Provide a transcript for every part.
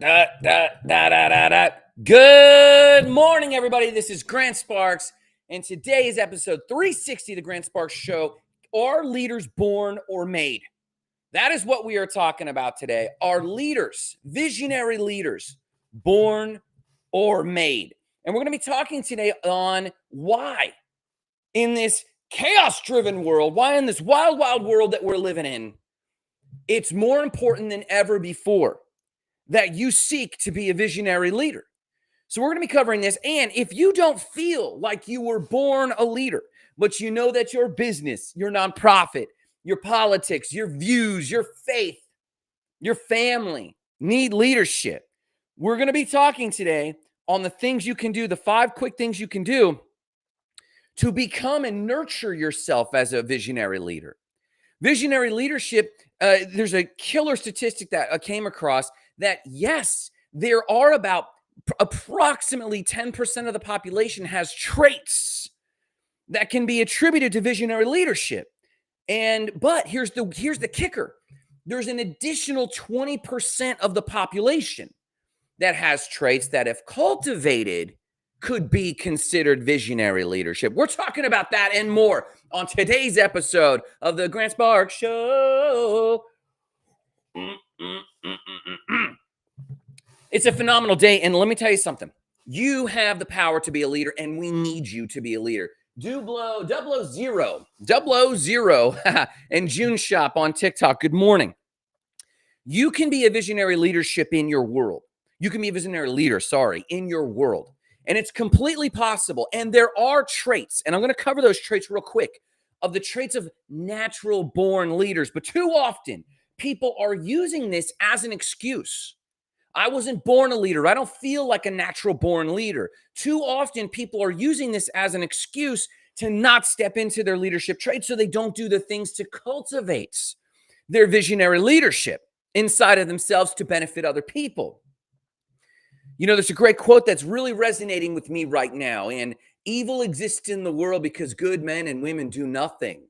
Da, da, da, da, da, da. Good morning, everybody. This is Grant Sparks, and today is episode 360 of the Grant Sparks Show. Are leaders born or made? That is what we are talking about today. Are leaders, visionary leaders, born or made? And we're going to be talking today on why, in this chaos-driven world, why in this wild, wild world that we're living in, it's more important than ever before that you seek to be a visionary leader. So we're going to be covering this. And if you don't feel like you were born a leader, but you know that your business, your nonprofit, your politics, your views, your faith, your family need leadership, we're going to be talking today on the things you can do, the 5 quick things you can do to become and nurture yourself as a visionary leader. Visionary leadership, there's a killer statistic that I came across that, yes, there are about approximately 10% of the population has traits that can be attributed to visionary leadership. But here's the kicker. There's an additional 20% of the population that has traits that, if cultivated, could be considered visionary leadership. We're talking about that and more on today's episode of the Grant Sparks Show. It's a phenomenal day, and let me tell you something. You have the power to be a leader, and we need you to be a leader. Dublo 000 and June Shop on TikTok. Good morning. You can be a visionary leadership in your world. You can be a visionary leader, in your world. And it's completely possible. And there are traits, and I'm going to cover those traits real quick, of the traits of natural born leaders. But too often, people are using this as an excuse. I wasn't born a leader. I don't feel like a natural born leader. Too often, people are using this as an excuse to not step into their leadership traits so they don't do the things to cultivate their visionary leadership inside of themselves to benefit other people. You know, there's a great quote that's really resonating with me right now. And evil exists in the world because good men and women do nothing.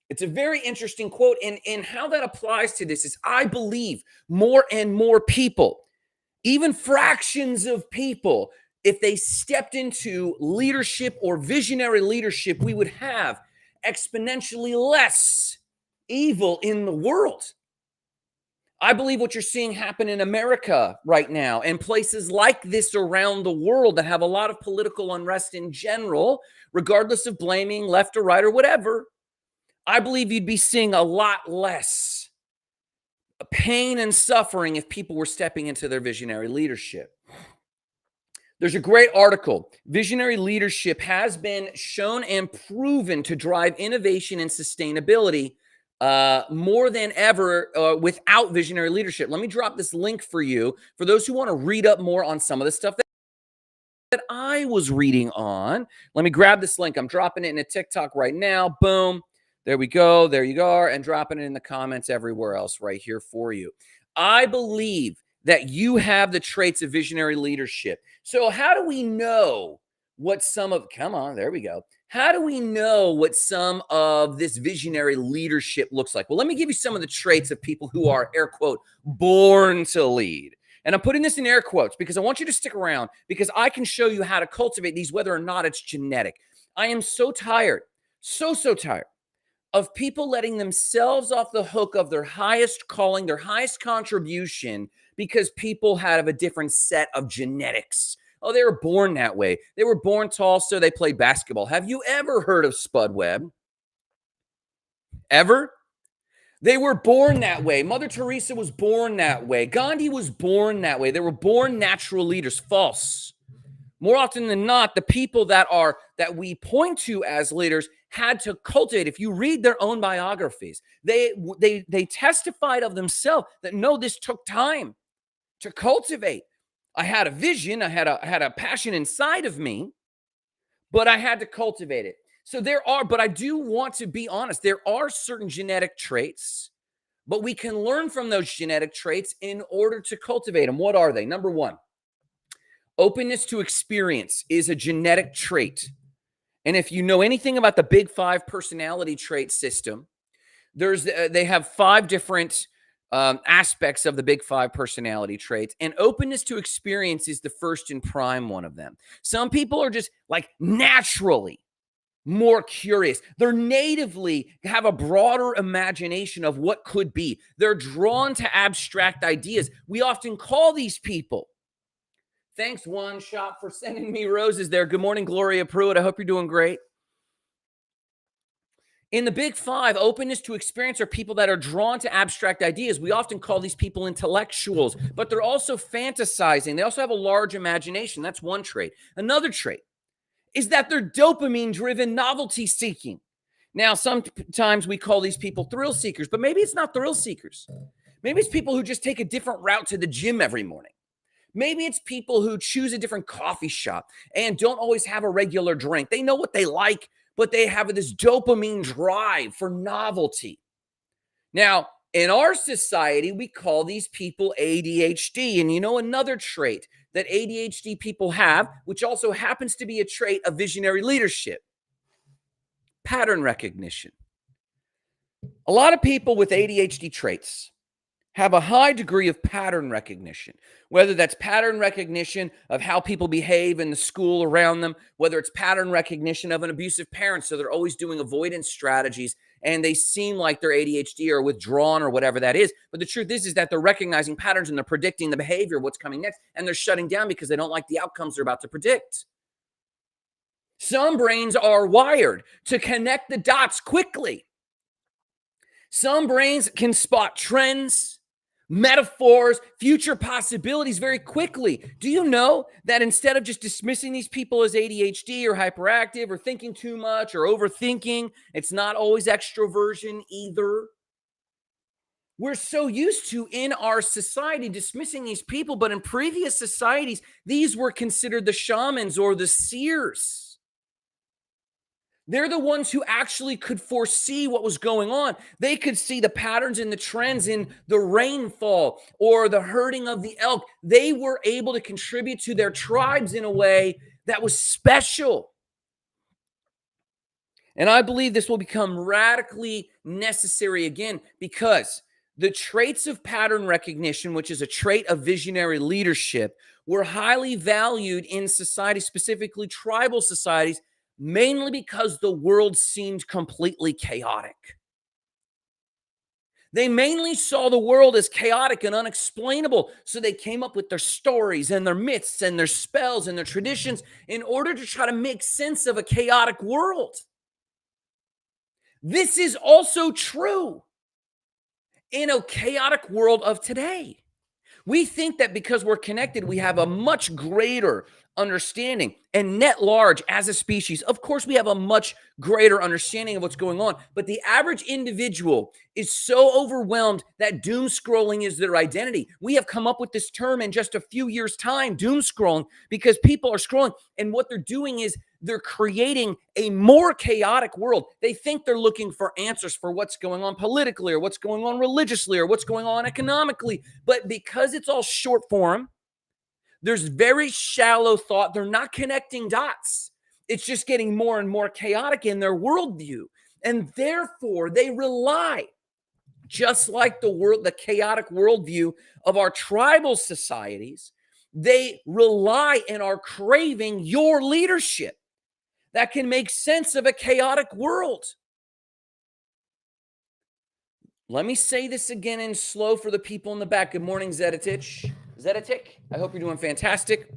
It's a very interesting quote. And how that applies to this is, I believe more and more people, even fractions of people, if they stepped into leadership or visionary leadership, we would have exponentially less evil in the world. I believe what you're seeing happen in America right now and places like this around the world that have a lot of political unrest in general, regardless of blaming left or right or whatever, I believe you'd be seeing a lot less pain and suffering if people were stepping into their visionary leadership. There's a great article. Visionary leadership has been shown and proven to drive innovation and sustainability more than ever without visionary leadership. Let me drop this link for you for those who want to read up more on some of the stuff that I was reading on. Let me grab this link. I'm dropping it in a TikTok right now. Boom. There we go. There you are. And dropping it in the comments everywhere else right here for you. I believe that you have the traits of visionary leadership. So how do we know what some of, come on, there we go. How do we know what some of this visionary leadership looks like? Well, let me give you some of the traits of people who are, air quote, born to lead. And I'm putting this in air quotes because I want you to stick around because I can show you how to cultivate these, whether or not it's genetic. I am so tired, so tired of people letting themselves off the hook of their highest calling, their highest contribution, because people have a different set of genetics. Oh, they were born that way. They were born tall, so they played basketball. Have you ever heard of Spud Webb? Ever? They were born that way. Mother Teresa was born that way. Gandhi was born that way. They were born natural leaders. False. More often than not, the people that we point to as leaders had to cultivate. If you read their own biographies, they testified of themselves that no, this took time to cultivate. I had a vision, I had a passion inside of me, but I had to cultivate it. So but I do want to be honest, there are certain genetic traits, but we can learn from those genetic traits in order to cultivate them. What are they? Number one, openness to experience is a genetic trait. And if you know anything about the Big Five personality trait system, they have 5 different aspects of the big five personality traits, and openness to experience is the first and prime one of them. Some people are just like naturally more curious. They're natively have a broader imagination of what could be. They're drawn to abstract ideas. We often call these people. Thanks, One Shop, for sending me roses there. Good morning, Gloria Pruitt. I hope you're doing great. In the big five, openness to experience are people that are drawn to abstract ideas. We often call these people intellectuals, but they're also fantasizing. They also have a large imagination. That's one trait. Another trait is that they're dopamine-driven, novelty-seeking. Now, sometimes we call these people thrill seekers, but maybe it's not thrill seekers. Maybe it's people who just take a different route to the gym every morning. Maybe it's people who choose a different coffee shop and don't always have a regular drink. They know what they like, but they have this dopamine drive for novelty. Now, in our society, we call these people ADHD. And you know another trait that ADHD people have, which also happens to be a trait of visionary leadership: pattern recognition. A lot of people with ADHD traits have a high degree of pattern recognition, whether that's pattern recognition of how people behave in the school around them, whether it's pattern recognition of an abusive parent, so they're always doing avoidance strategies and they seem like they're ADHD or withdrawn or whatever that is. But the truth is that they're recognizing patterns and they're predicting the behavior, what's coming next, and they're shutting down because they don't like the outcomes they're about to predict. Some brains are wired to connect the dots quickly. Some brains can spot trends, metaphors, future possibilities very quickly. Do you know that instead of just dismissing these people as ADHD or hyperactive or thinking too much or overthinking, it's not always extroversion either? We're so used to, in our society, dismissing these people, but in previous societies, these were considered the shamans or the seers. They're the ones who actually could foresee what was going on. They could see the patterns and the trends in the rainfall or the herding of the elk. They were able to contribute to their tribes in a way that was special. And I believe this will become radically necessary again because the traits of pattern recognition, which is a trait of visionary leadership, were highly valued in society, specifically tribal societies, mainly because the world seemed completely chaotic. They mainly saw the world as chaotic and unexplainable, so they came up with their stories and their myths and their spells and their traditions in order to try to make sense of a chaotic world. This is also true in a chaotic world of today. We think that because we're connected, we have a much greater understanding. And net large, as a species, of course, we have a much greater understanding of what's going on. But the average individual is so overwhelmed that doom scrolling is their identity. We have come up with this term in just a few years' time, doom scrolling, because people are scrolling. And what they're doing is they're creating a more chaotic world. They think they're looking for answers for what's going on politically or what's going on religiously or what's going on economically. But because it's all short form, there's very shallow thought. They're not connecting dots. It's just getting more and more chaotic in their worldview. And therefore, they rely, just like the chaotic worldview of our tribal societies, they rely and are craving your leadership that can make sense of a chaotic world. Let me say this again in slow for the people in the back. Good morning, Zedetic. I hope you're doing fantastic.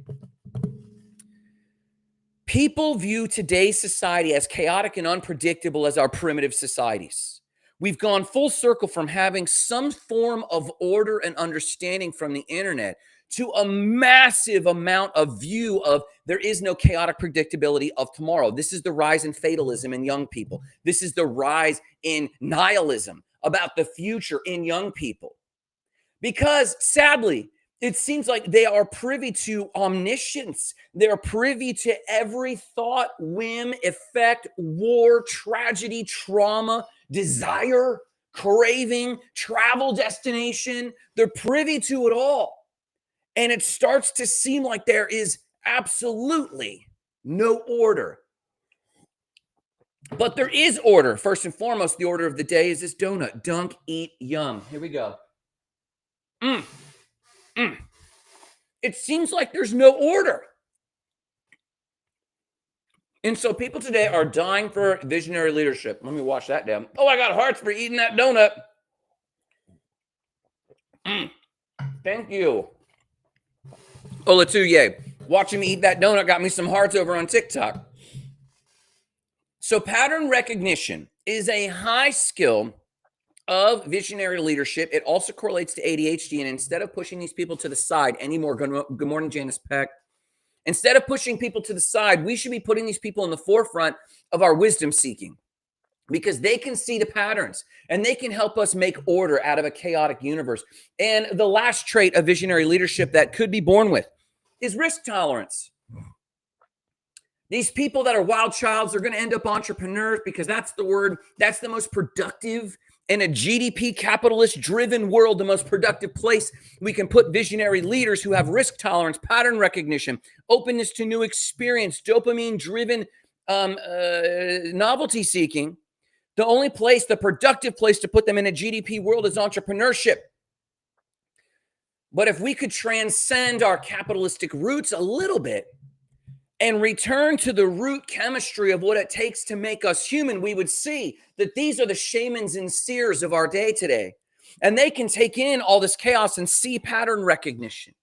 People view today's society as chaotic and unpredictable as our primitive societies. We've gone full circle from having some form of order and understanding from the internet to a massive amount of view of there is no chaotic predictability of tomorrow. This is the rise in fatalism in young people. This is the rise in nihilism about the future in young people. Because sadly, it seems like they are privy to omniscience. They're privy to every thought, whim, effect, war, tragedy, trauma, desire, craving, travel destination. They're privy to it all. And it starts to seem like there is absolutely no order. But there is order. First and foremost, the order of the day is this donut. Dunk, eat, yum. Here we go. Mm, mm. It seems like there's no order. And so people today are dying for visionary leadership. Let me wash that down. Oh, I got hearts for eating that donut. Mm, thank you. Olatuye. Watching me eat that donut got me some hearts over on TikTok. So pattern recognition is a high skill of visionary leadership. It also correlates to ADHD. And instead of pushing these people to the side anymore, good morning, Janice Peck. Instead of pushing people to the side, we should be putting these people in the forefront of our wisdom seeking, because they can see the patterns and they can help us make order out of a chaotic universe. And the last trait of visionary leadership that could be born with is risk tolerance. These people that are wild childs are going to end up entrepreneurs, because that's the word, that's the most productive in a GDP capitalist driven world, the most productive place we can put visionary leaders who have risk tolerance, pattern recognition, openness to new experience, dopamine driven novelty seeking. The only place, the productive place to put them in a GDP world is entrepreneurship. But if we could transcend our capitalistic roots a little bit and return to the root chemistry of what it takes to make us human, we would see that these are the shamans and seers of our day today. And they can take in all this chaos and see pattern recognition.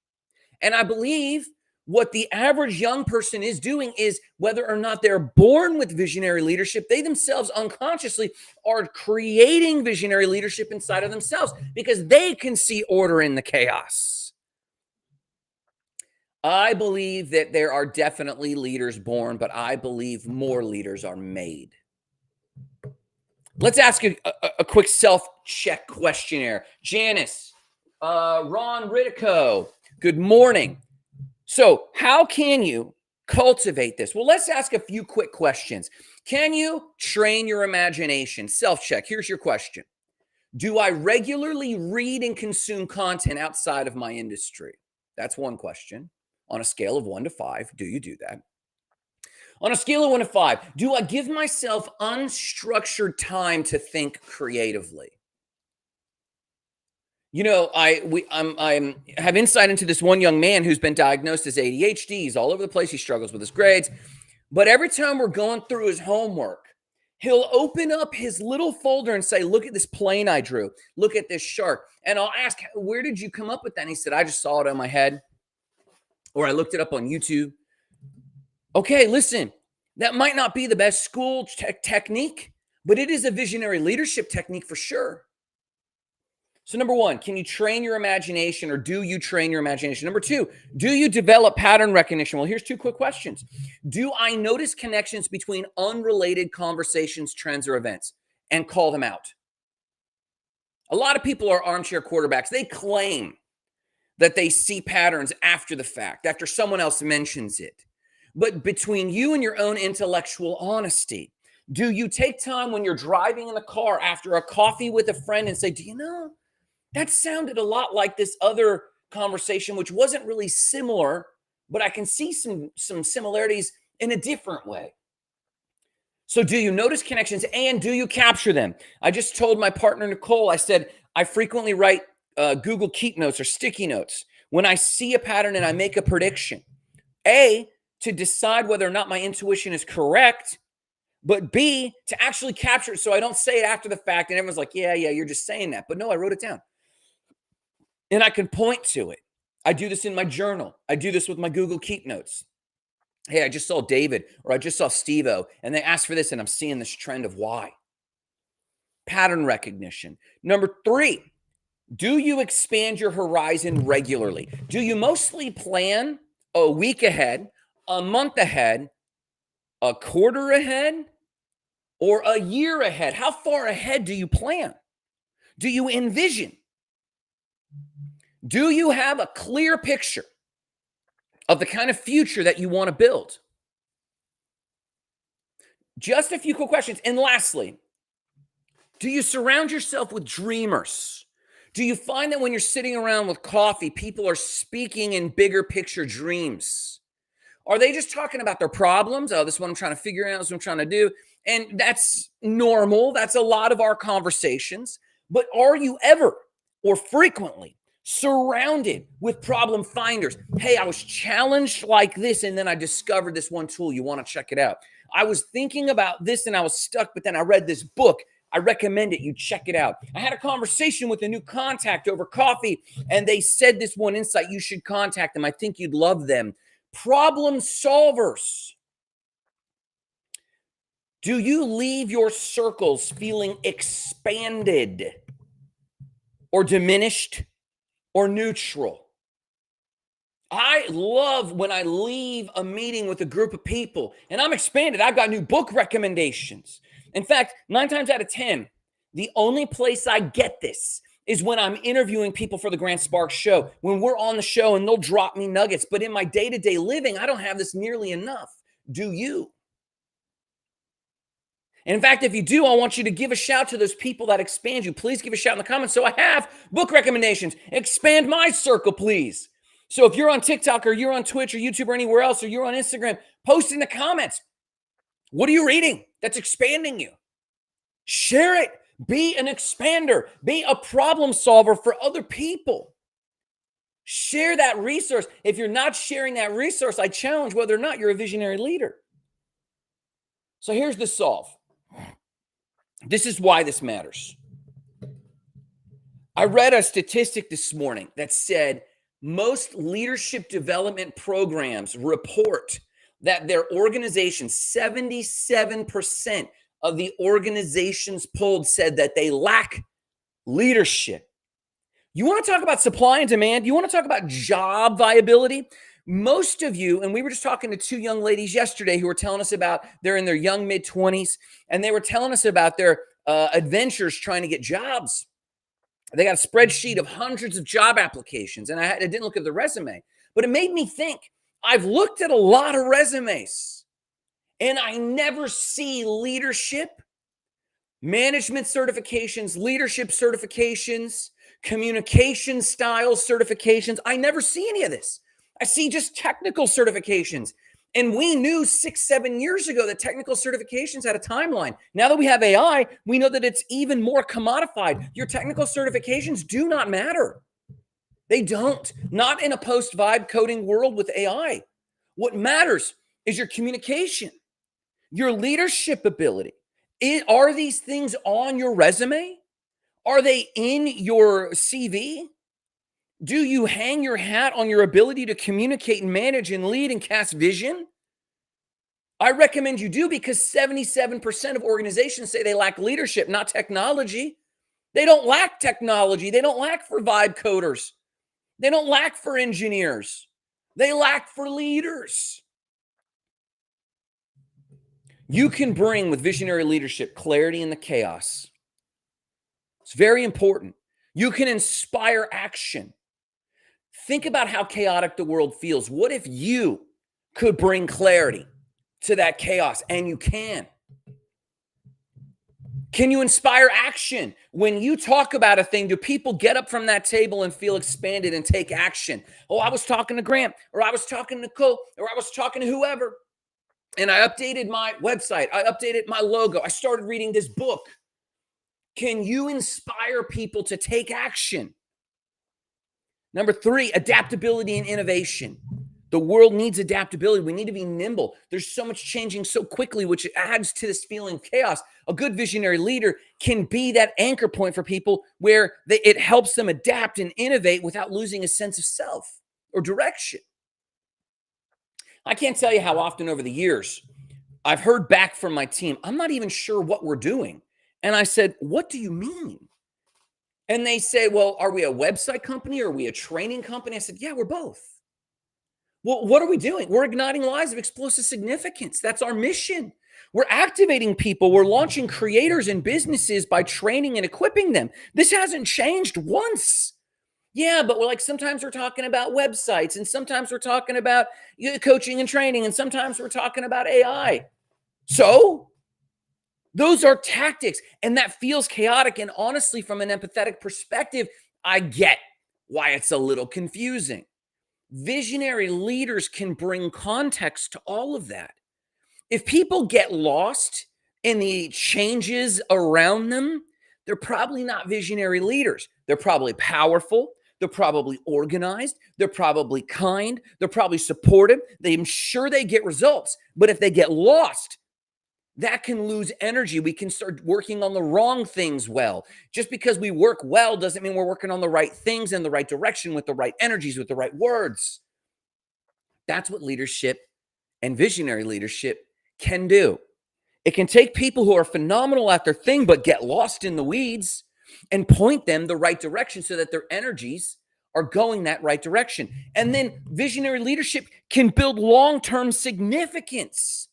And I believe what the average young person is doing is, whether or not they're born with visionary leadership, they themselves unconsciously are creating visionary leadership inside of themselves, because they can see order in the chaos. I believe that there are definitely leaders born, but I believe more leaders are made. Let's ask a quick self-check questionnaire. Janice, Ron Ritico, good morning. So how can you cultivate this? Well, let's ask a few quick questions. Can you train your imagination? Self-check. Here's your question. Do I regularly read and consume content outside of my industry? That's one question. On a scale of 1 to 5, do you do that? On a scale of 1 to 5, do I give myself unstructured time to think creatively? You know, I have insight into this one young man who's been diagnosed as ADHD. He's all over the place. He struggles with his grades. But every time we're going through his homework, he'll open up his little folder and say, look at this plane I drew. Look at this shark. And I'll ask, where did you come up with that? And he said, I just saw it in my head, or I looked it up on YouTube. Okay, listen, that might not be the best school technique, but it is a visionary leadership technique for sure. So number one, can you train your imagination, or do you train your imagination? Number two, do you develop pattern recognition? Well, here's two quick questions. Do I notice connections between unrelated conversations, trends, or events and call them out? A lot of people are armchair quarterbacks. They claim that they see patterns after the fact, after someone else mentions it. But between you and your own intellectual honesty, do you take time when you're driving in the car after a coffee with a friend and say, do you know, that sounded a lot like this other conversation, which wasn't really similar, but I can see some similarities in a different way. So do you notice connections, and do you capture them? I just told my partner, Nicole, I said, I frequently write Google Keep Notes or sticky notes when I see a pattern and I make a prediction. A, to decide whether or not my intuition is correct, but B, to actually capture it so I don't say it after the fact and everyone's like, yeah, you're just saying that. But no, I wrote it down. And I can point to it. I do this in my journal. I do this with my Google Keep Notes. Hey, I just saw David, or I just saw Steve-O, and they asked for this, and I'm seeing this trend of why. Pattern recognition. Number three, do you expand your horizon regularly? Do you mostly plan a week ahead, a month ahead, a quarter ahead, or a year ahead? How far ahead do you plan? Do you envision? Do you have a clear picture of the kind of future that you want to build? Just a few quick questions. And lastly, do you surround yourself with dreamers? Do you find that when you're sitting around with coffee, people are speaking in bigger picture dreams? Are they just talking about their problems? Oh, this is what I'm trying to figure out. This is what I'm trying to do. And that's normal. That's a lot of our conversations. But are you ever or frequently surrounded with problem finders. Hey, I was challenged like this, and then I discovered this one tool. You want to check it out. I was thinking about this and I was stuck, but then I read this book. I recommend it. You check it out. I had a conversation with a new contact over coffee, and they said this one insight. You should contact them. I think you'd love them. Problem solvers. Do you leave your circles feeling expanded or diminished or neutral? I love when I leave a meeting with a group of people and I'm expanded. I've got new book recommendations. In fact, 9 times out of 10, the only place I get this is when I'm interviewing people for the Grant Sparks show, when we're on the show and they'll drop me nuggets. But in my day-to-day living, I don't have this nearly enough. Do you? And in fact, if you do, I want you to give a shout to those people that expand you. Please give a shout in the comments. So I have book recommendations. Expand my circle, please. So if you're on TikTok or you're on Twitch or YouTube or anywhere else, or you're on Instagram, post in the comments. What are you reading that's expanding you? Share it. Be an expander. Be a problem solver for other people. Share that resource. If you're not sharing that resource, I challenge whether or not you're a visionary leader. So here's the solve. This is why this matters. I read a statistic this morning that said most leadership development programs report that their organizations, 77% of the organizations polled said that they lack leadership. You want to talk about supply and demand? You want to talk about job viability? Most of you, and we were just talking to 2 young ladies yesterday who were telling us about, they're in their young mid-20s, and they were telling us about their adventures trying to get jobs. They got a spreadsheet of hundreds of job applications, and I didn't look at the resume, but it made me think. I've looked at a lot of resumes, and I never see leadership, management certifications, leadership certifications, communication style certifications. I never see any of this. I see just technical certifications. And we knew 6-7 years ago that technical certifications had a timeline. Now that we have AI, we know that it's even more commodified. Your technical certifications do not matter. They don't. Not in a post-vibe coding world with AI. What matters is your communication, your leadership ability. Are these things on your resume? Are they in your CV? Do you hang your hat on your ability to communicate and manage and lead and cast vision? I recommend you do, because 77% of organizations say they lack leadership, not technology. They don't lack technology. They don't lack for vibe coders. They don't lack for engineers. They lack for leaders. You can bring, with visionary leadership, clarity in the chaos. It's very important. You can inspire action. Think about how chaotic the world feels. What if you could bring clarity to that chaos? And you can. Can you inspire action? When you talk about a thing, do people get up from that table and feel expanded and take action? Oh, I was talking to Grant, or I was talking to Nicole, or I was talking to whoever, and I updated my website. I updated my logo. I started reading this book. Can you inspire people to take action? Number 3, adaptability and innovation. The world needs adaptability. We need to be nimble. There's so much changing so quickly, which adds to this feeling of chaos. A good visionary leader can be that anchor point for people where it helps them adapt and innovate without losing a sense of self or direction. I can't tell you how often over the years I've heard back from my team, I'm not even sure what we're doing. And I said, what do you mean? And they say, well, are we a website company or are we a training company? I said, yeah, we're both. Well, what are we doing? We're igniting lives of explosive significance. That's our mission. We're activating people. We're launching creators and businesses by training and equipping them. This hasn't changed once. Yeah, but sometimes we're talking about websites, and sometimes we're talking about coaching and training, and sometimes we're talking about AI. So those are tactics, and that feels chaotic. And honestly, from an empathetic perspective, I get why it's a little confusing. Visionary leaders can bring context to all of that. If people get lost in the changes around them, they're probably not visionary leaders. They're probably powerful. They're probably organized. They're probably kind. They're probably supportive. I'm sure they get results. But if they get lost, that can lose energy. We can start working on the wrong things well. Just because we work well doesn't mean we're working on the right things in the right direction with the right energies, with the right words. That's what leadership and visionary leadership can do. It can take people who are phenomenal at their thing but get lost in the weeds and point them the right direction so that their energies are going that right direction. And then visionary leadership can build long-term significance.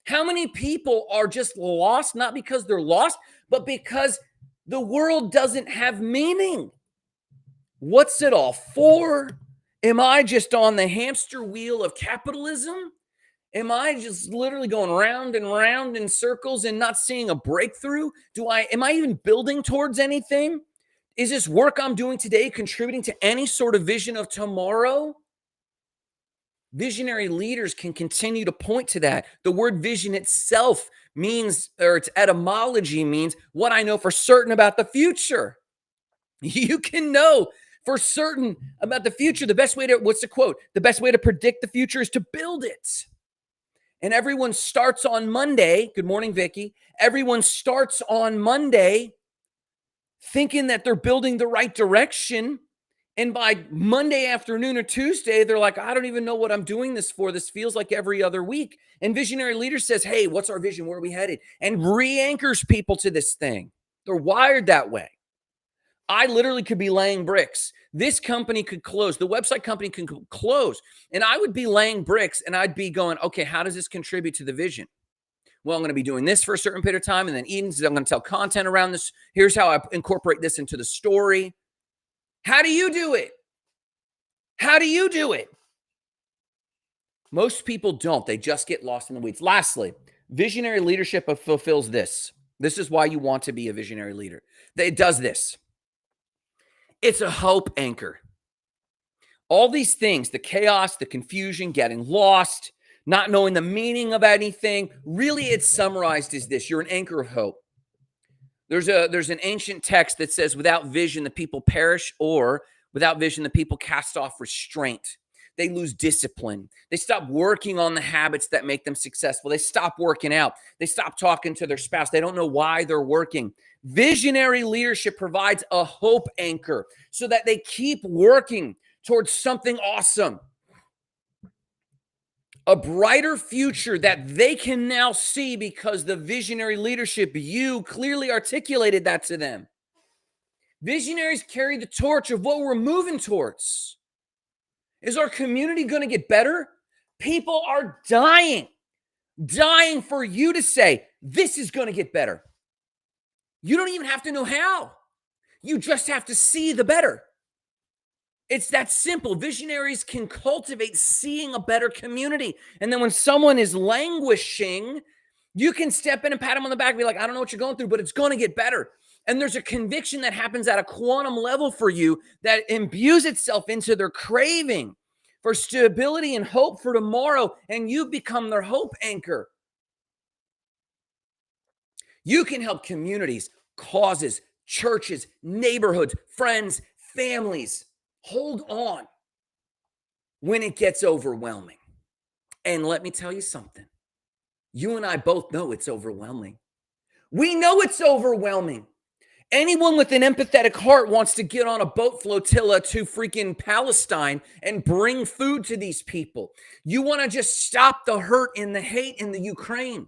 How many people are just lost, not because they're lost, but because the world doesn't have meaning? What's it all for? Am I just on the hamster wheel of capitalism? Am I just literally going round and round in circles and not seeing a breakthrough? Am I even building towards anything? Is this work I'm doing today contributing to any sort of vision of tomorrow? Visionary leaders can continue to point to that. The word vision itself means, or its etymology means, what I know for certain about the future. You can know for certain about the future. The best way to, what's the quote? The best way to predict the future is to build it. And everyone starts on Monday. Good morning, Vicky. Everyone starts on Monday thinking that they're building the right direction. And by Monday afternoon or Tuesday, they're like, I don't even know what I'm doing this for. This feels like every other week. And visionary leader says, hey, what's our vision? Where are we headed? And re-anchors people to this thing. They're wired that way. I literally could be laying bricks. This company could close. The website company can close. And I would be laying bricks and I'd be going, okay, how does this contribute to the vision? Well, I'm going to be doing this for a certain period of time. And then I'm going to tell content around this. Here's how I incorporate this into the story. How do you do it? How do you do it? Most people don't. They just get lost in the weeds. Lastly, visionary leadership fulfills this. This is why you want to be a visionary leader. It does this. It's a hope anchor. All these things, the chaos, the confusion, getting lost, not knowing the meaning of anything, really it's summarized as this. You're an anchor of hope. There's an ancient text that says, without vision, the people perish, or without vision, the people cast off restraint. They lose discipline. They stop working on the habits that make them successful. They stop working out. They stop talking to their spouse. They don't know why they're working. Visionary leadership provides a hope anchor so that they keep working towards something awesome. A brighter future that they can now see because the visionary leadership, you clearly articulated that to them. Visionaries carry the torch of what we're moving towards. Is our community going to get better? People are dying for you to say, this is going to get better. You don't even have to know how. You just have to see the better. It's that simple. Visionaries can cultivate seeing a better community. And then when someone is languishing, you can step in and pat them on the back and be like, I don't know what you're going through, but it's going to get better. And there's a conviction that happens at a quantum level for you that imbues itself into their craving for stability and hope for tomorrow. And you become their hope anchor. You can help communities, causes, churches, neighborhoods, friends, families hold on when it gets overwhelming. And let me tell you something. You and I both know it's overwhelming. We know it's overwhelming. Anyone with an empathetic heart wants to get on a boat flotilla to freaking Palestine and bring food to these people. You want to just stop the hurt and the hate in the Ukraine.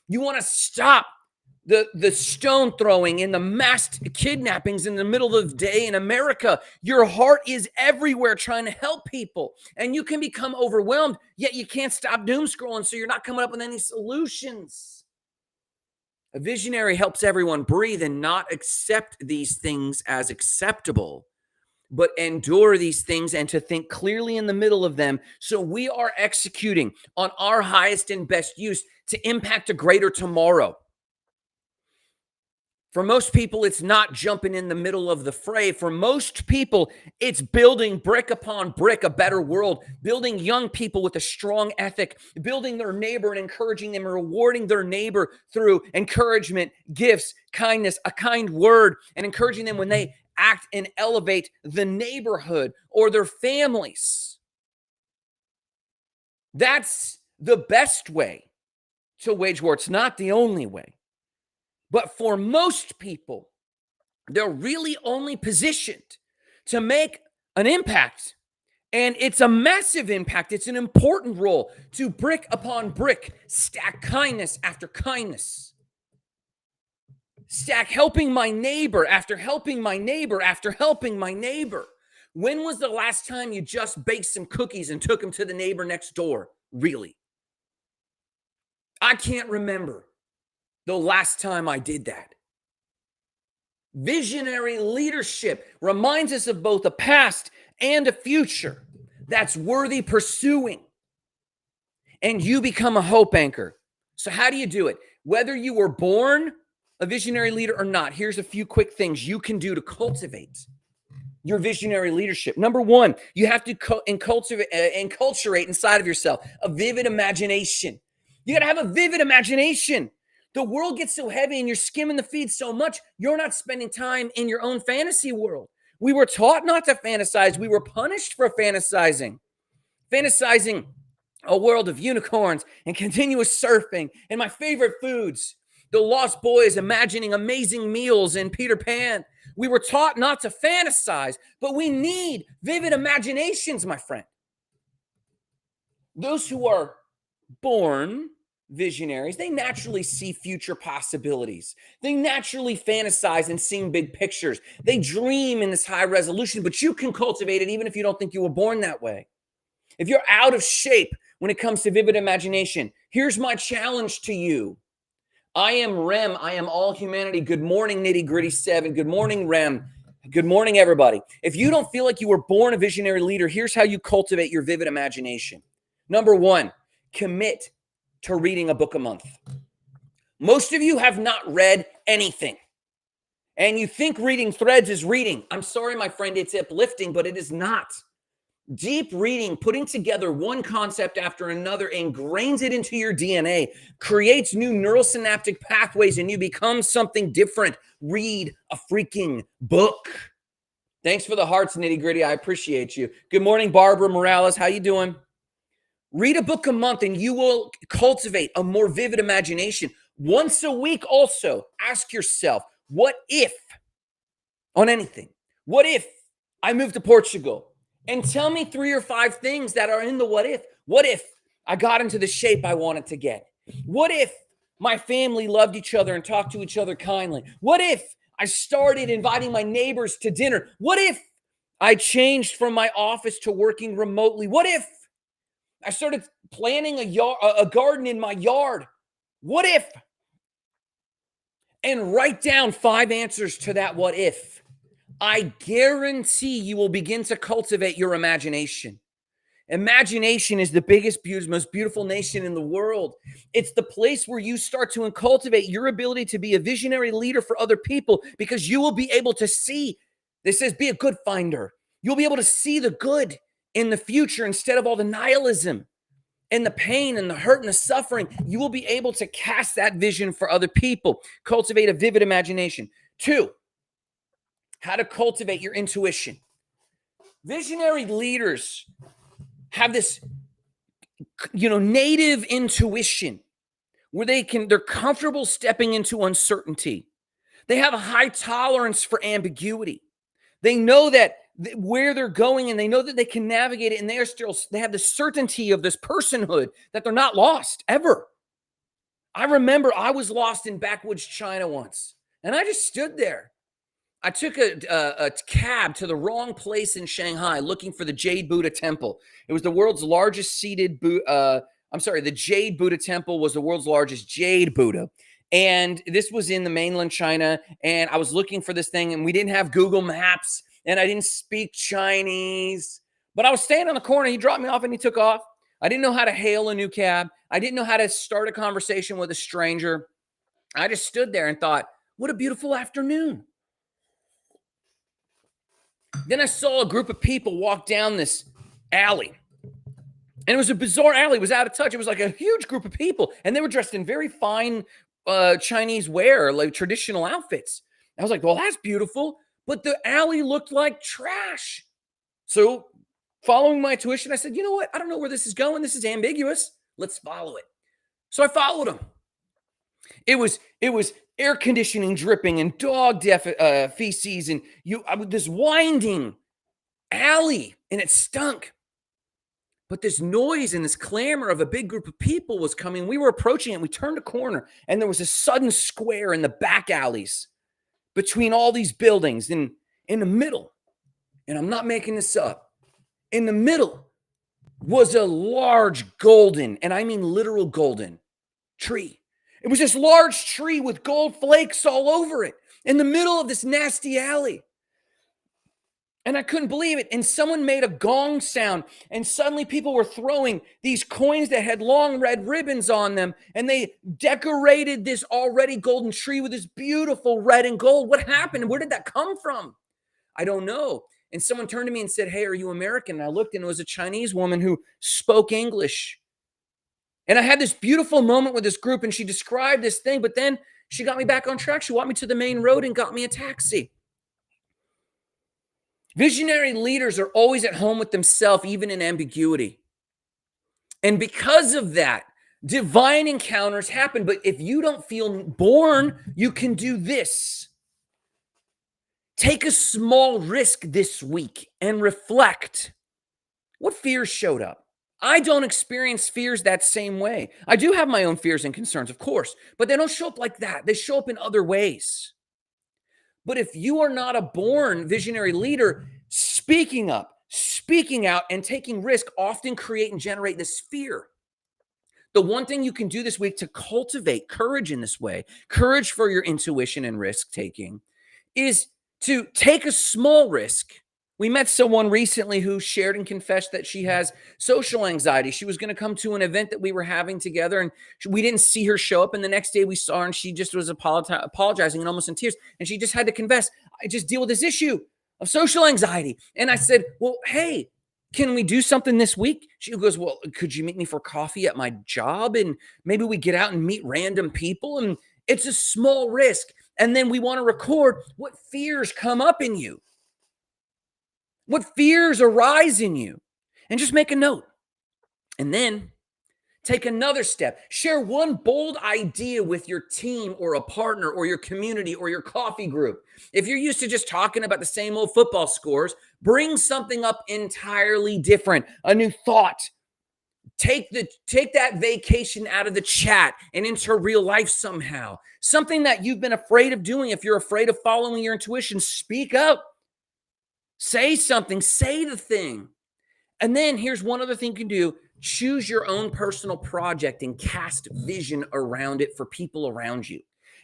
You want to stop the stone throwing and the mass kidnappings in the middle of the day in America. Your heart is everywhere trying to help people. And you can become overwhelmed, yet you can't stop doom scrolling, so you're not coming up with any solutions. A visionary helps everyone breathe and not accept these things as acceptable, but endure these things and to think clearly in the middle of them. So we are executing on our highest and best use to impact a greater tomorrow. For most people, it's not jumping in the middle of the fray. For most people, it's building brick upon brick a better world, building young people with a strong ethic, building their neighbor and encouraging them, and rewarding their neighbor through encouragement, gifts, kindness, a kind word, and encouraging them when they act and elevate the neighborhood or their families. That's the best way to wage war. It's not the only way. But for most people, they're really only positioned to make an impact. And it's a massive impact. It's an important role to brick upon brick, stack kindness after kindness. Stack helping my neighbor after helping my neighbor after helping my neighbor. When was the last time you just baked some cookies and took them to the neighbor next door? Really? I can't remember the last time I did that. Visionary leadership reminds us of both a past and a future that's worthy pursuing. And you become a hope anchor. So how do you do it? Whether you were born a visionary leader or not, here's a few quick things you can do to cultivate your visionary leadership. Number one, you have to enculturate inside of yourself a vivid imagination. You got to have a vivid imagination. The world gets so heavy and you're skimming the feed so much, you're not spending time in your own fantasy world. We were taught not to fantasize. We were punished for fantasizing. Fantasizing a world of unicorns and continuous surfing and my favorite foods. The Lost Boys imagining amazing meals in Peter Pan. We were taught not to fantasize, but we need vivid imaginations, my friend. Those who are born visionaries, they naturally see future possibilities. They naturally fantasize and seeing big pictures. They dream in this high resolution, but you can cultivate it even if you don't think you were born that way. If you're out of shape when it comes to vivid imagination, here's my challenge to you. I am Rem. I am all humanity. Good morning, Nitty Gritty 7. Good morning, Rem. Good morning, everybody. If you don't feel like you were born a visionary leader, here's how you cultivate your vivid imagination. Number one, commit to reading a book a month. Most of you have not read anything. And you think reading threads is reading. I'm sorry, my friend, it's uplifting, but it is not. Deep reading, putting together one concept after another, ingrains it into your DNA, creates new neural synaptic pathways, and you become something different. Read a freaking book. Thanks for the hearts, Nitty Gritty. I appreciate you. Good morning, Barbara Morales. How you doing? Read a book a month and you will cultivate a more vivid imagination. Once a week also, ask yourself, what if, on anything, what if I moved to Portugal? And tell me 3 or 5 things that are in the what if. What if I got into the shape I wanted to get? What if my family loved each other and talked to each other kindly? What if I started inviting my neighbors to dinner? What if I changed from my office to working remotely? What if I started planting a garden in my yard? What if? And write down 5 answers to that what if. I guarantee you will begin to cultivate your imagination. Imagination is the biggest, most beautiful nation in the world. It's the place where you start to cultivate your ability to be a visionary leader for other people, because you will be able to see, this says be a good finder. You'll be able to see the good in the future instead of all the nihilism and the pain and the hurt and the suffering. You will be able to cast that vision for other people. Cultivate a vivid imagination. 2, how to cultivate your intuition. Visionary leaders have this, native intuition where they're comfortable stepping into uncertainty. They have a high tolerance for ambiguity. They know that where they're going, and they know that they can navigate it, and they have the certainty of this personhood that they're not lost ever. I remember I was lost in backwoods China once, and I just stood there. I took a cab to the wrong place in Shanghai looking for the Jade Buddha Temple. It was the world's largest the Jade Buddha Temple was the world's largest Jade Buddha. And this was in the mainland China. And I was looking for this thing, and we didn't have Google Maps, and I didn't speak Chinese. But I was standing on the corner. He dropped me off and he took off. I didn't know how to hail a new cab. I didn't know how to start a conversation with a stranger. I just stood there and thought, what a beautiful afternoon. Then I saw a group of people walk down this alley. And it was a bizarre alley. It was out of touch. It was like a huge group of people. And they were dressed in very fine Chinese wear, like traditional outfits. I was like, well, that's beautiful. but the alley looked like trash. So following my intuition, I said, you know what? I don't know where this is going. This is ambiguous. Let's follow it. So I followed him. It was air conditioning dripping and dog feces and this winding alley, and it stunk. But this noise and this clamor of a big group of people was coming. We were approaching it. We turned a corner, and there was a sudden square in the back alleys between all these buildings. And in the middle, and I'm not making this up, in the middle was a large golden, and I mean literal golden, tree. It was this large tree with gold flakes all over it in the middle of this nasty alley. And I couldn't believe it. And someone made a gong sound, and suddenly people were throwing these coins that had long red ribbons on them, and they decorated this already golden tree with this beautiful red and gold. What happened? Where did that come from? I don't know. And someone turned to me and said, "Hey, are you American?" And I looked, and it was a Chinese woman who spoke English. And I had this beautiful moment with this group, and she described this thing, but then she got me back on track. She walked me to the main road and got me a taxi. Visionary leaders are always at home with themselves, even in ambiguity. And because of that, divine encounters happen. But if you don't feel born, you can do this. Take a small risk this week and reflect. What fears showed up? I don't experience fears that same way. I do have my own fears and concerns, of course, but they don't show up like that. They show up in other ways. But if you are not a born visionary leader, speaking up, speaking out, and taking risk often create and generate this fear. The one thing you can do this week to cultivate courage in this way, courage for your intuition and risk taking, is to take a small risk. We met someone recently who shared and confessed that she has social anxiety. She was going to come to an event that we were having together, and we didn't see her show up. And the next day we saw her, and she just was apologizing and almost in tears. And she just had to confess, I just deal with this issue of social anxiety. And I said, well, hey, can we do something this week? She goes, well, could you meet me for coffee at my job? And maybe we get out and meet random people. And it's a small risk. And then we want to record what fears come up in you. What fears arise in you, and just make a note. And then take another step. Share one bold idea with your team or a partner or your community or your coffee group. If you're used to just talking about the same old football scores, bring something up entirely different, a new thought. Take that vacation out of the chat and into real life somehow. Something that you've been afraid of doing. If you're afraid of following your intuition, speak up. Say something, say the thing. And then here's one other thing you can do. Choose your own personal project and cast vision around it for people around you.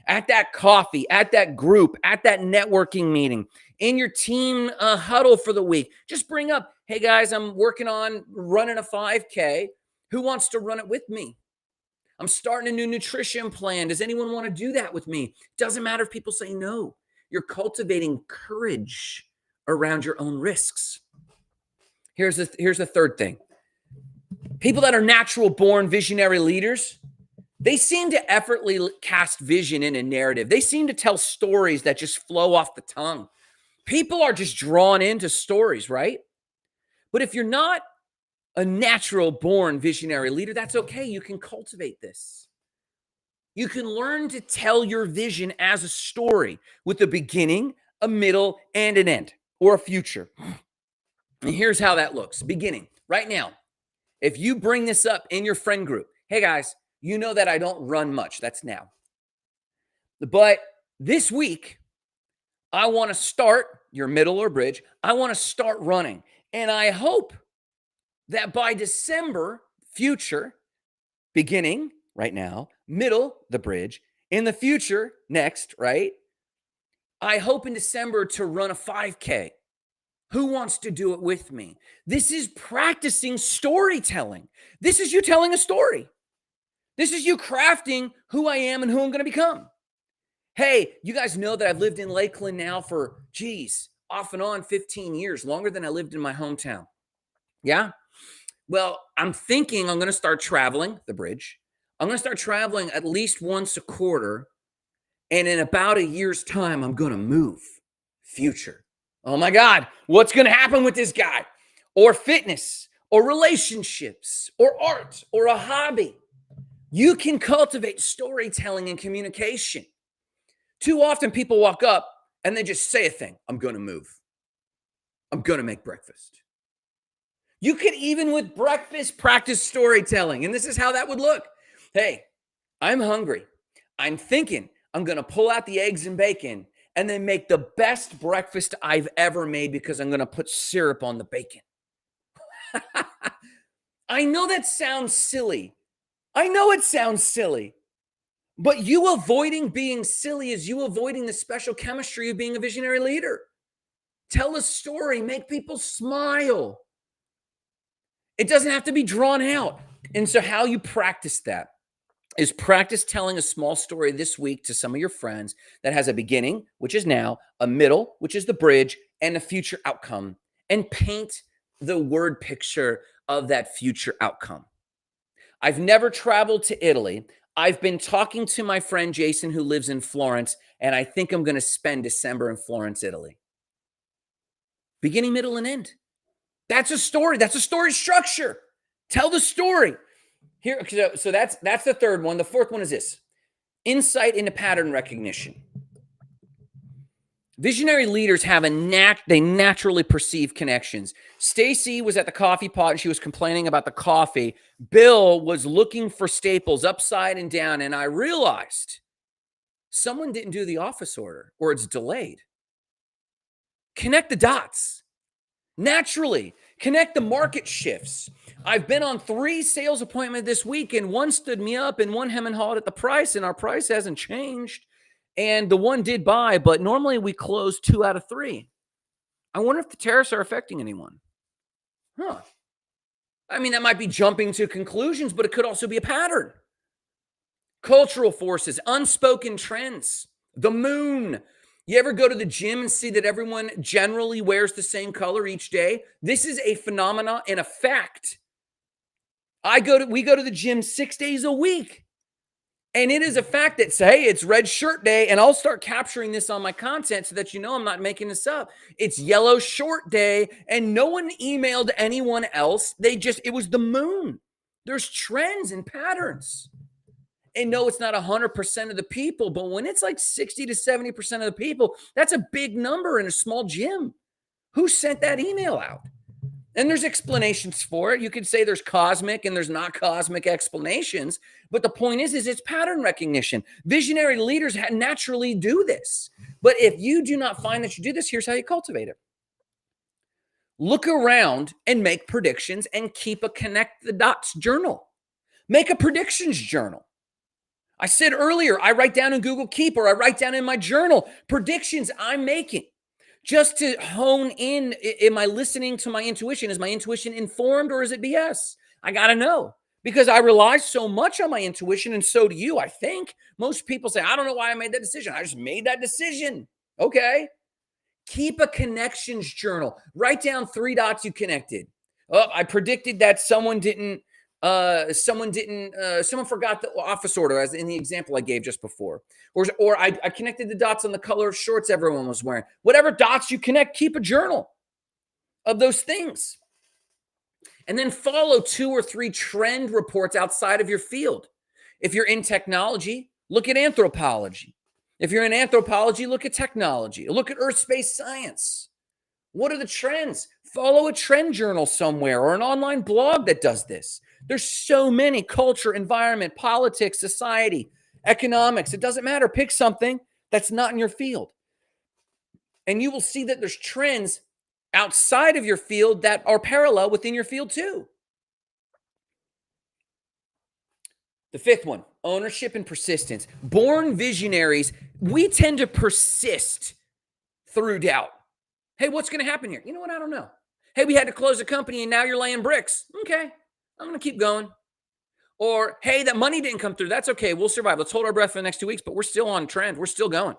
At that coffee, at that group, at that networking meeting, in your team huddle for the week, just bring up, hey guys, I'm working on running a 5K. Who wants to run it with me? I'm starting a new nutrition plan. Does anyone want to do that with me? Doesn't matter if people say no. You're cultivating courage around your own risks. Here's the third thing. People that are natural born visionary leaders, they seem to effortlessly cast vision in a narrative. They seem to tell stories that just flow off the tongue. People are just drawn into stories, right? But if you're not a natural born visionary leader, that's okay. You can cultivate this. You can learn to tell your vision as a story with a beginning, a middle, and an end. Or a future. And here's how that looks. Beginning, right now, if you bring this up in your friend group, hey guys, you know that I don't run much. That's now. But this week, I want to start your middle or bridge. I want to start running. And I hope that by December, future, beginning, right now, middle, the bridge, in the future, next, right? I hope in December to run a 5K. Who wants to do it with me? This is practicing storytelling. This is you telling a story. This is you crafting who I am and who I'm going to become. Hey, you guys know that I've lived in Lakeland now for, off and on 15 years, longer than I lived in my hometown. Yeah? Well, I'm thinking I'm going to start traveling, the bridge. I'm going to start traveling at least once a quarter. And in about a year's time, I'm going to move. future. Oh my God, what's going to happen with this guy? Or fitness, or relationships, or art, or a hobby. You can cultivate storytelling and communication. Too often people walk up and they just say a thing. I'm going to move. I'm going to make breakfast. You could even with breakfast practice storytelling. And this is how that would look. Hey, I'm hungry. I'm thinking I'm going to pull out the eggs and bacon and then make the best breakfast I've ever made because I'm going to put syrup on the bacon. I know that sounds silly. I know it sounds silly. But you avoiding being silly is you avoiding the special chemistry of being a visionary leader. Tell a story, make people smile. It doesn't have to be drawn out. And so how you practice that is practice telling a small story this week to some of your friends that has a beginning, which is now, a middle, which is the bridge, and a future outcome. And paint the word picture of that future outcome. I've never traveled to Italy. I've been talking to my friend Jason, who lives in Florence, and I think I'm going to spend December in Florence, Italy. Beginning, middle, and end. That's a story. That's a story structure. Tell the story. Here, so that's the third one. The fourth one is this: insight into pattern recognition. Visionary leaders have they naturally perceive connections. Stacy was at the coffee pot and she was complaining about the coffee. Bill was looking for staples upside and down, and I realized someone didn't do the office order or it's delayed. Connect the dots. Naturally, connect the market shifts. I've been on 3 sales appointments this week, and one stood me up and one hem and hawed at the price, and our price hasn't changed. And the one did buy, but normally we close 2 out of 3. I wonder if the tariffs are affecting anyone. I mean, that might be jumping to conclusions, but it could also be a pattern. Cultural forces, unspoken trends, the moon. You ever go to the gym and see that everyone generally wears the same color each day? This is a phenomenon and a fact. We go to the gym 6 days a week. And it is a fact that say, hey, it's red shirt day, and I'll start capturing this on my content so that you know I'm not making this up. It's yellow short day, and no one emailed anyone else. It was the moon. There's trends and patterns. And no, it's not 100% of the people, but when it's like 60 to 70% of the people, that's a big number in a small gym. Who sent that email out? And there's explanations for it. You could say there's cosmic and there's not cosmic explanations. But the point is it's pattern recognition. Visionary leaders naturally do this. But if you do not find that you do this, here's how you cultivate it. Look around and make predictions and keep a connect the dots journal. Make a predictions journal. I said earlier, I write down in Google Keep, or I write down in my journal predictions I'm making. Just to hone in, am I listening to my intuition? Is my intuition informed or is it BS? I got to know, because I rely so much on my intuition, and so do you, I think. Most people say, I don't know why I made that decision. I just made that decision. Okay. Keep a connections journal. Write down 3 dots you connected. Oh, I predicted that someone forgot the office order, as in the example I gave just before. Or I connected the dots on the color of shorts everyone was wearing. Whatever dots you connect, keep a journal of those things. And then follow 2 or 3 trend reports outside of your field. If you're in technology, look at anthropology. If you're in anthropology, look at technology. Look at earth space science. What are the trends? Follow a trend journal somewhere or an online blog that does this. There's so many: culture, environment, politics, society, economics. It doesn't matter. Pick something that's not in your field. And you will see that there's trends outside of your field that are parallel within your field too. The 5th one, ownership and persistence. Born visionaries, we tend to persist through doubt. Hey, what's going to happen here? You know what? I don't know. Hey, we had to close a company and now you're laying bricks. Okay, I'm going to keep going. Or, hey, that money didn't come through. That's okay. We'll survive. Let's hold our breath for the next 2 weeks, but we're still on trend. We're still going.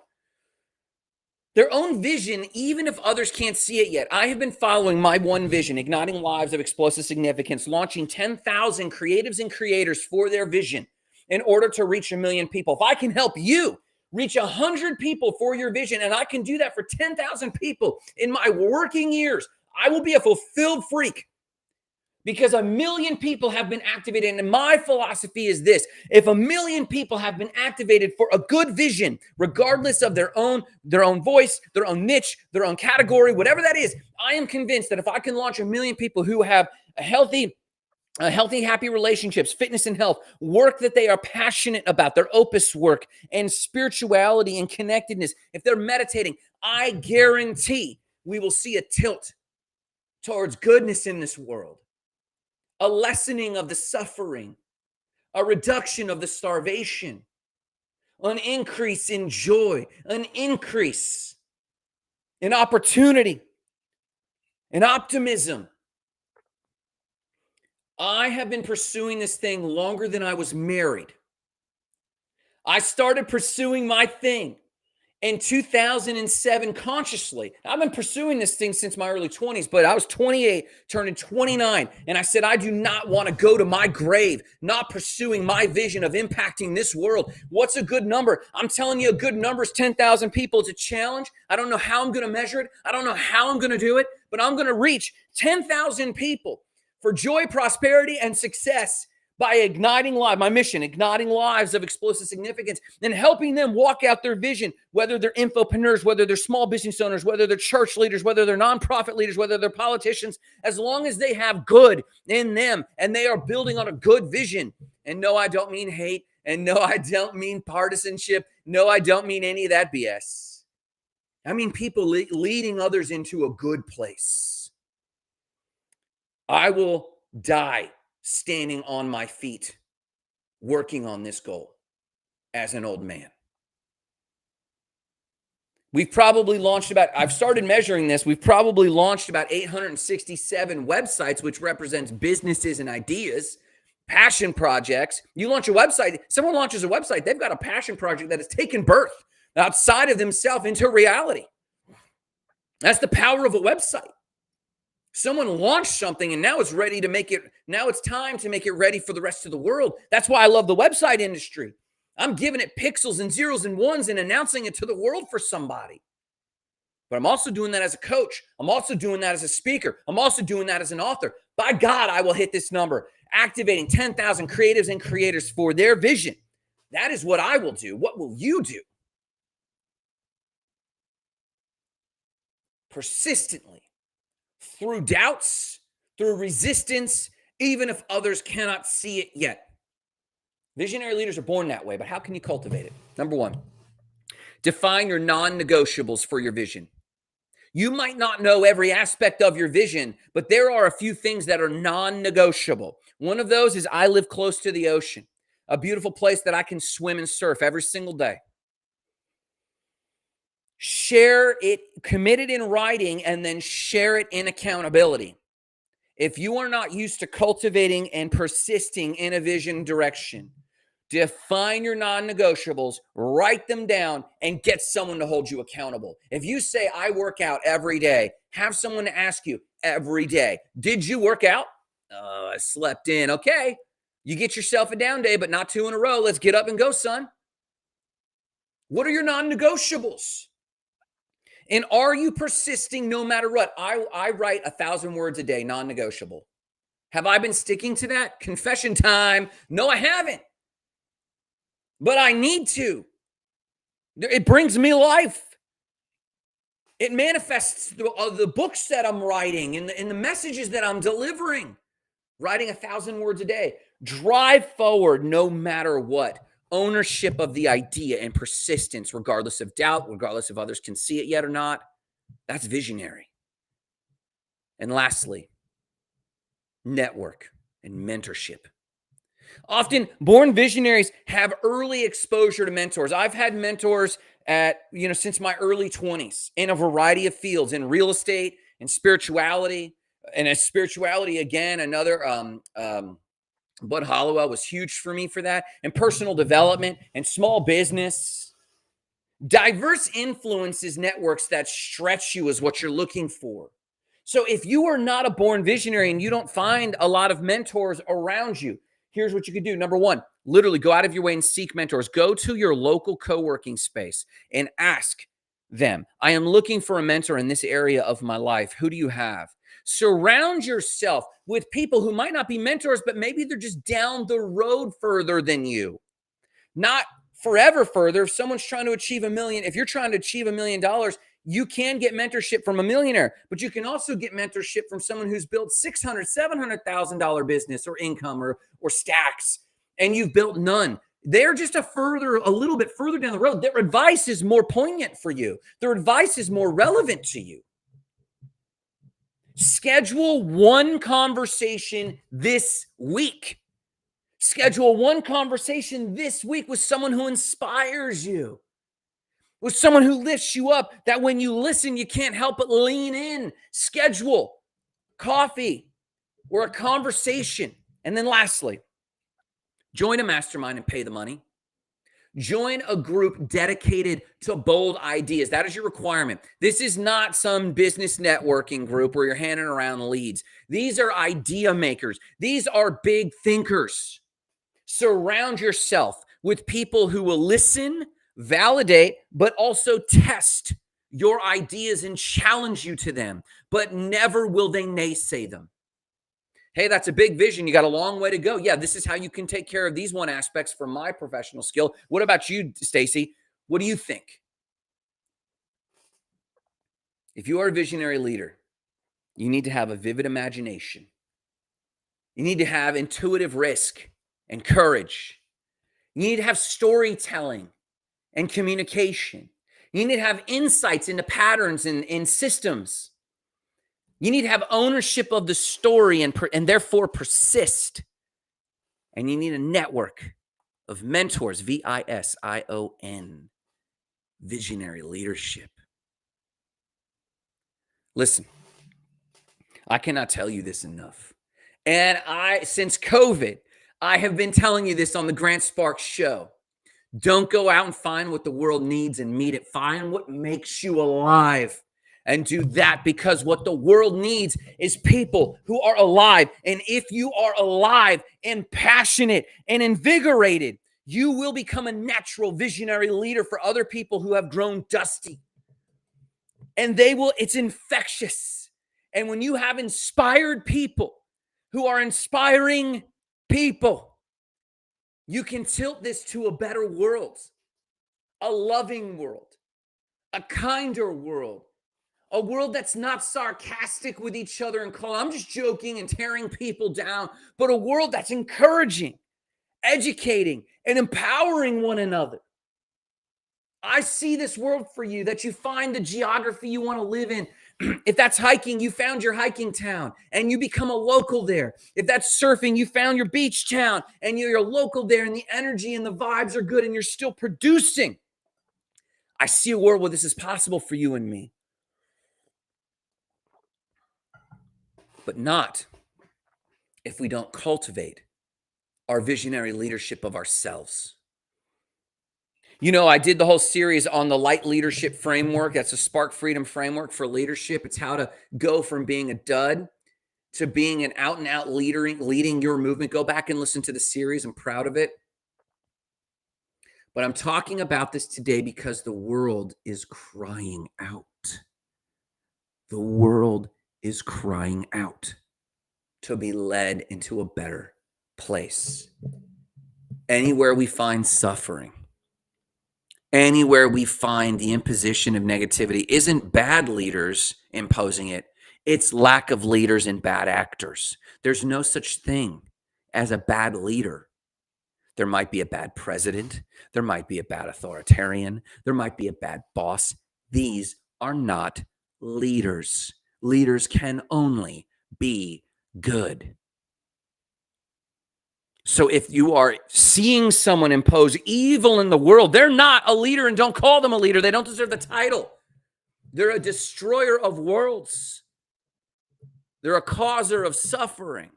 Their own vision, even if others can't see it yet. I have been following my one vision, igniting lives of explosive significance, launching 10,000 creatives and creators for their vision in order to reach 1 million people. If I can help you reach 100 people for your vision, and I can do that for 10,000 people in my working years, I will be a fulfilled freak because 1 million people have been activated. And my philosophy is this: if 1 million people have been activated for a good vision, regardless of their own voice, their own niche, their own category, whatever that is, I am convinced that if I can launch 1 million people who have a healthy, happy relationships, fitness and health, work that they are passionate about, their opus work, and spirituality and connectedness, if they're meditating, I guarantee we will see a tilt towards goodness in this world, a lessening of the suffering, a reduction of the starvation, an increase in joy, an increase in opportunity, in optimism. I have been pursuing this thing longer than I was married. I started pursuing my thing in 2007 consciously. I've been pursuing this thing since my early 20s, but I was 28, turning 29, and I said, I do not want to go to my grave not pursuing my vision of impacting this world. What's a good number? I'm telling you, a good number is 10,000 people. It's a challenge. I don't know how I'm going to measure it. I don't know how I'm going to do it, but I'm going to reach 10,000 people for joy, prosperity, and success by igniting lives, my mission, igniting lives of explosive significance and helping them walk out their vision, whether they're infopreneurs, whether they're small business owners, whether they're church leaders, whether they're nonprofit leaders, whether they're politicians, as long as they have good in them and they are building on a good vision. And no, I don't mean hate. And no, I don't mean partisanship. No, I don't mean any of that BS. I mean people leading others into a good place. I will die standing on my feet, working on this goal as an old man. We've probably launched I've started measuring this. We've probably launched about 867 websites, which represents businesses and ideas, passion projects. You launch a website, someone launches a website, they've got a passion project that has taken birth outside of themselves into reality. That's the power of a website. Someone launched something and now it's ready to make it. Now it's time to make it ready for the rest of the world. That's why I love the website industry. I'm giving it pixels and zeros and ones and announcing it to the world for somebody. But I'm also doing that as a coach. I'm also doing that as a speaker. I'm also doing that as an author. By God, I will hit this number, activating 10,000 creatives and creators for their vision. That is what I will do. What will you do? Persistently. Through doubts, through resistance, even if others cannot see it yet. Visionary leaders are born that way, but how can you cultivate it? Number one, define your non-negotiables for your vision. You might not know every aspect of your vision, but there are a few things that are non-negotiable. One of those is I live close to the ocean, a beautiful place that I can swim and surf every single day. Share it, commit it in writing, and then share it in accountability. If you are not used to cultivating and persisting in a vision direction, define your non-negotiables, write them down, and get someone to hold you accountable. If you say, I work out every day, have someone to ask you every day, did you work out? I slept in. Okay. You get yourself a down day, but not 2 in a row. Let's get up and go, son. What are your non-negotiables? And are you persisting no matter what? I write 1,000 words a day, non-negotiable. Have I been sticking to that? Confession time. No, I haven't. But I need to. It brings me life. It manifests the books that I'm writing and the messages that I'm delivering. Writing 1,000 words a day. Drive forward no matter what. Ownership of the idea and persistence, regardless of doubt, regardless if others can see it yet or not. That's visionary. And lastly, network and mentorship. Often born visionaries have early exposure to mentors. I've had mentors since my early 20s in a variety of fields, in real estate, in spirituality, and as spirituality again, another Bud Hollowell was huge for me for that, and personal development and small business. Diverse influences, networks that stretch you is what you're looking for. So if you are not a born visionary and you don't find a lot of mentors around you, Here's what you could do. Number one, literally go out of your way and seek mentors. Go to your local co-working space and ask them, I am looking for a mentor in this area of my life. Who do you have? Surround yourself with people who might not be mentors, but maybe they're just down the road further than you. Not forever further. If someone's trying to achieve $1 million, if you're trying to achieve $1 million, you can get mentorship from a millionaire, but you can also get mentorship from someone who's built $600,000, $700,000 business or income or stacks, and you've built none. They're just a little bit further down the road. Their advice is more poignant for you. Their advice is more relevant to you. Schedule one conversation this week. Schedule one conversation this week with someone who inspires you, with someone who lifts you up, that when you listen, you can't help but lean in. Schedule coffee or a conversation. And then lastly, join a mastermind and pay the money. Join a group dedicated to bold ideas. That is your requirement. This is not some business networking group where you're handing around leads. These are idea makers. These are big thinkers. Surround yourself with people who will listen, validate, but also test your ideas and challenge you to them, but never will they naysay them. Hey, that's a big vision. You got a long way to go. Yeah, this is how you can take care of these one aspects for my professional skill. What about you, Stacy? What do you think? If you are a visionary leader, you need to have a vivid imagination. You need to have intuitive risk and courage. You need to have storytelling and communication. You need to have insights into patterns and systems. You need to have ownership of the story and therefore persist. And you need a network of mentors, VISION, visionary leadership. Listen, I cannot tell you this enough. And since COVID, I have been telling you this on the Grant Sparks Show. Don't go out and find what the world needs and meet it. Find what makes you alive and do that, because what the world needs is people who are alive. And if you are alive and passionate and invigorated, you will become a natural visionary leader for other people who have grown dusty. And it's infectious. And when you have inspired people who are inspiring people, you can tilt this to a better world, a loving world, a kinder world, a world that's not sarcastic with each other and I'm just joking and tearing people down, but a world that's encouraging, educating, and empowering one another. I see this world for you, that you find the geography you want to live in. If that's hiking, you found your hiking town and you become a local there. If that's surfing, you found your beach town and you're local there, and the energy and the vibes are good and you're still producing. I see a world where this is possible for you and me. But not if we don't cultivate our visionary leadership of ourselves. You know, I did the whole series on the Light Leadership Framework. That's a Spark Freedom framework for leadership. It's how to go from being a dud to being an out-and-out leader, leading your movement. Go back and listen to the series. I'm proud of it. But I'm talking about this today because the world is crying out. The world is crying out to be led into a better place. Anywhere we find suffering, anywhere we find the imposition of negativity, isn't bad leaders imposing it. It's lack of leaders and bad actors. There's no such thing as a bad leader. There might be a bad president. There might be a bad authoritarian. There might be a bad boss. These are not leaders. Leaders can only be good. So if you are seeing someone impose evil in the world, they're not a leader, and don't call them a leader. They don't deserve the title. They're a destroyer of worlds. They're a causer of suffering.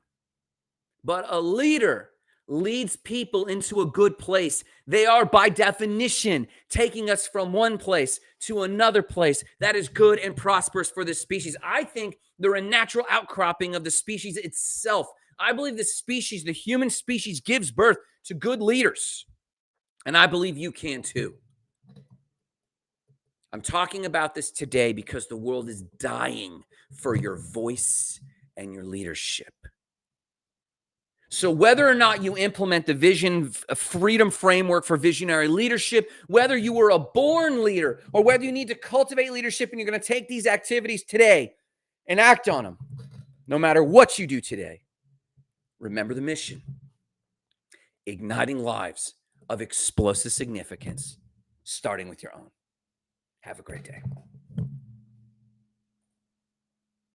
But a leader leads people into a good place. They are, by definition, taking us from one place to another place that is good and prosperous for this species. I think they're a natural outcropping of the species itself. I believe the human species gives birth to good leaders. And I believe you can too. I'm talking about this today because the world is dying for your voice and your leadership. So whether or not you implement the vision freedom framework for visionary leadership, whether you were a born leader or whether you need to cultivate leadership and you're going to take these activities today and act on them, no matter what you do today, remember the mission: igniting lives of explosive significance, starting with your own. Have a great day.